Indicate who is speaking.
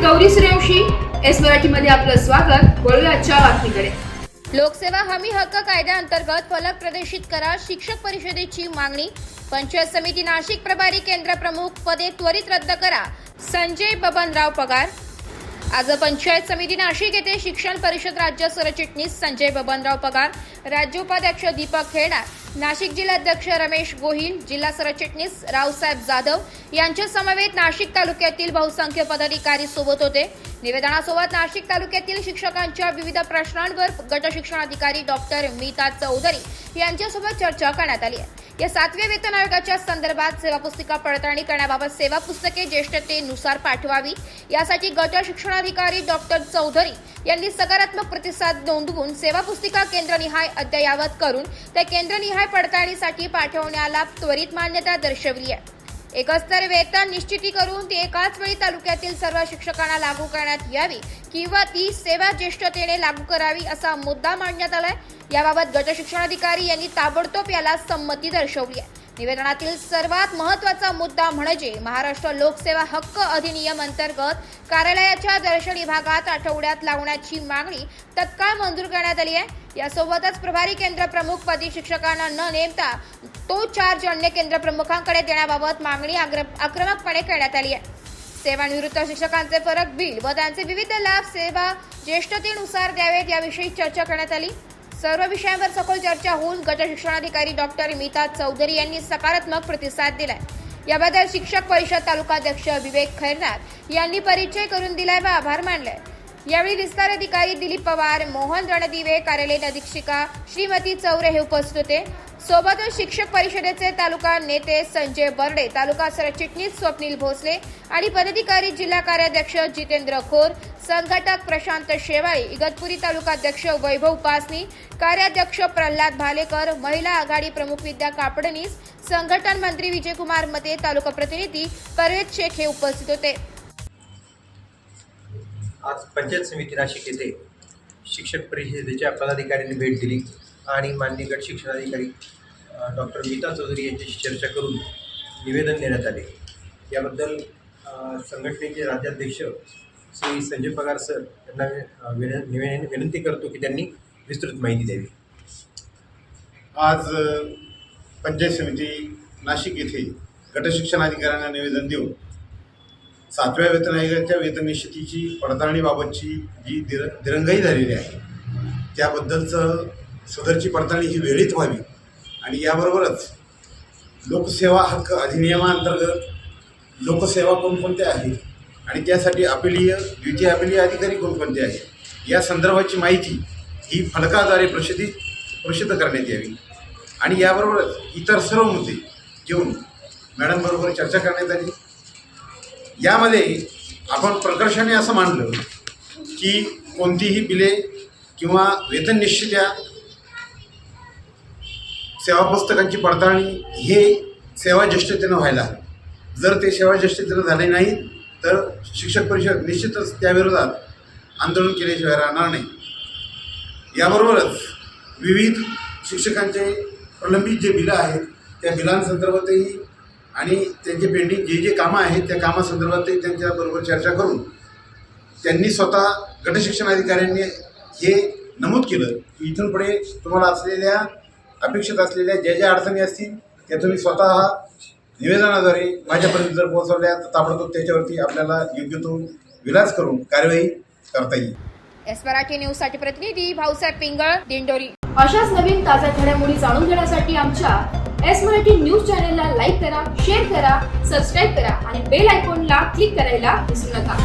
Speaker 1: Gauri Suryavanshi, S मराठीमध्ये आपलं स्वागत। वळूया आजच्या बातमीकडे।
Speaker 2: लोकसेवा हमी हक्क कायद्याअंतर्गत फलक प्रदर्शित करा शिक्षक परिषदेची मागणी। पंचायत समिती नाशिक प्रभारी केंद्र प्रमुख पदे त्वरित रद्द करा। संजय बबनराव पगार। आज पंचायत समिती नाशिक येथे शिक्षण परिषद राज्य सरचिटणीस संजय बबनराव पगार, राज्य उपाध्यक्ष दीपक खेळणार, नाशिक जिल्हाध्यक्ष रमेश गोहिल, जिल्हा सरचिटणीस रावसाहेब जाधव यांच्या समवेत नाशिक तालुक्यातील बहुसंख्य पदाधिकारी सोबत होते। निवेदनासोबत नाशिक तालुक्यातील शिक्षकांच्या विविध प्रश्नांवर गट शिक्षणाधिकारी डॉक्टर मीता चौधरी यांच्यासोबत चर्चा करण्यात आली आहे। या 7व्या वेतन आयोगाच्या संदर्भात सेवा पुस्तिका पडताळणी करण्याबाबत सेवा पुस्तके ज्येष्ठतेनुसार पाठवावी यासाठी गट शिक्षणाधिकारी डॉक्टर चौधरी यांनी सकारात्मक प्रतिसाद नोंदवून सेवा पुस्तिका केंद्रनिहाय अद्ययावत करून त्या केंद्रनिहाय पडताळणीसाठी पाठवण्याला त्वरित मान्यता दर्शवली आहे। एकस्तर वेतन निश्चिती करून ती एकाच वेळी तालुक्यातील सर्व शिक्षकांना लागू करण्यात यावी किंवा ती सेवा ज्येष्ठतेने लागू करावी असा मुद्दा मांडण्यात आलाय। याबाबत गट शिक्षणाधिकारी यांनी ताबडतोब याला संमती दर्शवली आहे। निवेदनातील सर्वात महत्त्वाचा मुद्दा म्हणजे महाराष्ट्र लोकसेवा हक्क अधिनियम अंतर्गत कार्यालयाच्या दर्शन विभागात आठवड्यात लावण्याची मागणी तत्काळ मंजूर करण्यात आली आहे। यासोबतच प्रभारी केंद्र प्रमुख पदी शिक्षकांना न नेमता तो चार्ज अन्य केंद्र प्रमुखांकडे देण्याबाबत मागणी आक्रमकपणे करण्यात आली आहे। सेवानिवृत्त शिक्षकांचे फरक बिल व त्यांचे विविध लाभ सेवा ज्येष्ठतेनुसार द्यावेत याविषयी चर्चा करण्यात आली। सर्व विषयांवर सखोल चर्चा होऊन गट शिक्षणाधिकारी डॉक्टर मीता चौधरी यांनी सकारात्मक प्रतिसाद दिलाय। याबद्दल शिक्षक परिषद तालुकाध्यक्ष विवेक खैरनार यांनी परिचय करून दिलाय व आभार मानले। यावेळी विस्तार अधिकारी दिलीप पवार, मोहन रणदिवे, कार्यालयीन अधीक्षिका श्रीमती चौरे हे उपस्थित होते। सोबतच शिक्षक परिषदेचे तालुका नेते संजय बर्डे, तालुका सरचिटणीस स्वप्नील भोसले आणि पदाधिकारी जिल्हा कार्याध्यक्ष जितेंद्र खोर, संघटक प्रशांत शेवाळे, इगतपुरी तालुकाध्यक्ष वैभव उपासनी, कार्याध्यक्ष प्रल्हाद भालेकर, महिला आघाडी प्रमुख विद्या कापडणीस, संघटन मंत्री विजयकुमार मते, तालुका प्रतिनिधी परवेज शेख हे उपस्थित होते।
Speaker 3: आज पंचायत समिती नाशिक येथे शिक्षक परिषदेच्या पदाधिकाऱ्यांनी भेट दिली आणि माननीय गट शिक्षणाधिकारी डॉक्टर मीता चौधरी यांच्याशी चर्चा करून निवेदन देण्यात आले। याबद्दल संघटनेचे राज्याध्यक्ष श्री संजय पगार सर यांना विनंती करतो की त्यांनी विस्तृत माहिती द्यावी।
Speaker 4: आज पंचायत समिती नाशिक येथे गट शिक्षणाधिकाऱ्यांना निवेदन देऊन 7व्या वेतन आयोगाच्या वेतन निश्चितीची पडताळणीबाबतची जी दिरंगाई झालेली आहे त्याबद्दलचं सदरची पडताळणी ही वेळीच व्हावी आणि याबरोबरच लोकसेवा हक्क अधिनियमाअंतर्गत लोकसेवा कोणकोणत्या आहेत आणि त्यासाठी अपीलीय द्वितीय अपीलीय अधिकारी कोणकोणते आहेत या संदर्भाची माहिती ही फलकाद्वारे प्रसिद्ध करण्यात यावी आणि याबरोबरच इतर सर्व मुद्दे घेऊन मॅडमबरोबर चर्चा करण्यात आली। यामध्ये आपण प्रकर्षाने असं मानलं की कोणतीही बिले किंवा वेतन निश्चित्या सेवा पुस्तकांची पडताळणी हे सेवा ज्येष्ठतेनं व्हायला हवी। जर ते सेवा ज्येष्ठतेनं झाले नाही तर शिक्षक परिषद निश्चितच त्याविरोधात आंदोलन केल्याशिवाय राहणार नाही। याबरोबरच विविध शिक्षकांचे प्रलंबित जे बिलं आहेत त्या बिलांसंदर्भातही आणि त्यांचे पेंडिंग जे कामं आहेत त्या कामासंदर्भातही त्यांच्याबरोबर चर्चा करून त्यांनी स्वतः गट शिक्षणाधिकाऱ्यांनी हे नमूद केलं की इथून पुढे तुम्हाला असलेल्या अपेक्षित असलेल्या ज्या अडचणी असतील त्या तुम्ही स्वतः निवेदनाद्वारे माझ्यापर्यंत जर पोहोचवल्या तर ताबडतोब त्याच्यावरती आपल्याला योग्य तो विलास करून कार्यवाही करता येईल।
Speaker 2: एस मराठी न्यूजसाठी प्रतिनिधी भाऊसाहेब पिंगळ, दिंडोरी।
Speaker 1: अशाच नवीन ताज्या घडामोडी जाणून घेण्यासाठी आमच्या एस मराठी न्यूज चॅनलला लाईक करा, शेअर करा, सबस्क्राईब करा आणि बेल आयकॉनला क्लिक करायला विसरू नका।